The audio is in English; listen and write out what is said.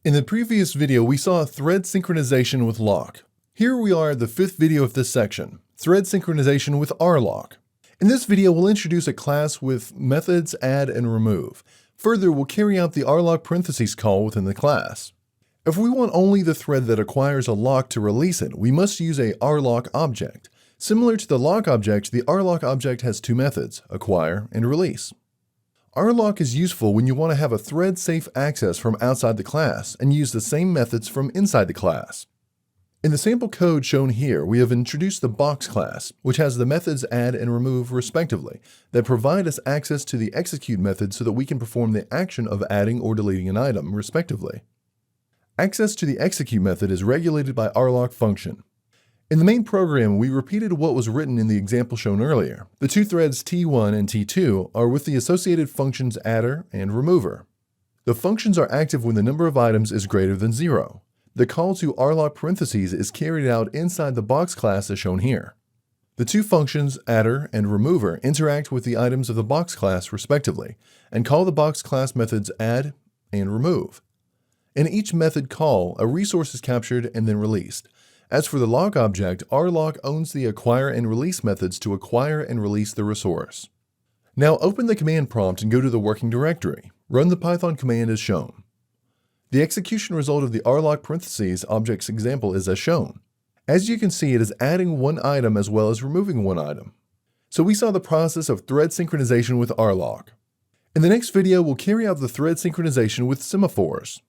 In the previous video, we saw thread synchronization with lock. Here we are at the fifth video of this section, thread synchronization with rlock. In this video, we'll introduce a class with methods add and remove. Further, we'll carry out the rlock parentheses call within the class. If we want only the thread that acquires a lock to release it, we must use a rlock object. Similar to the lock object, the rlock object has two methods, acquire and release. Rlock is useful when you want to have a thread-safe access from outside the class and use the same methods from inside the class. In the sample code shown here, we have introduced the box class, which has the methods add and remove respectively, that provide us access to the execute method so that we can perform the action of adding or deleting an item, respectively. Access to the execute method is regulated by rlock function. In the main program, we repeated what was written in the example shown earlier. The two threads T1 and T2 are with the associated functions adder and remover. The functions are active when the number of items is greater than 0. The call to rlock parentheses is carried out inside the box class as shown here. The two functions, adder and remover, interact with the items of the box class respectively, and call the box class methods add and remove. In each method call, a resource is captured and then released. As for the lock object, rlock owns the acquire and release methods to acquire and release the resource. Now open the command prompt and go to the working directory. Run the Python command as shown. The execution result of the rlock parentheses object's example is as shown. As you can see, it is adding one item as well as removing one item. So we saw the process of thread synchronization with rlock. In the next video, we'll carry out the thread synchronization with semaphores.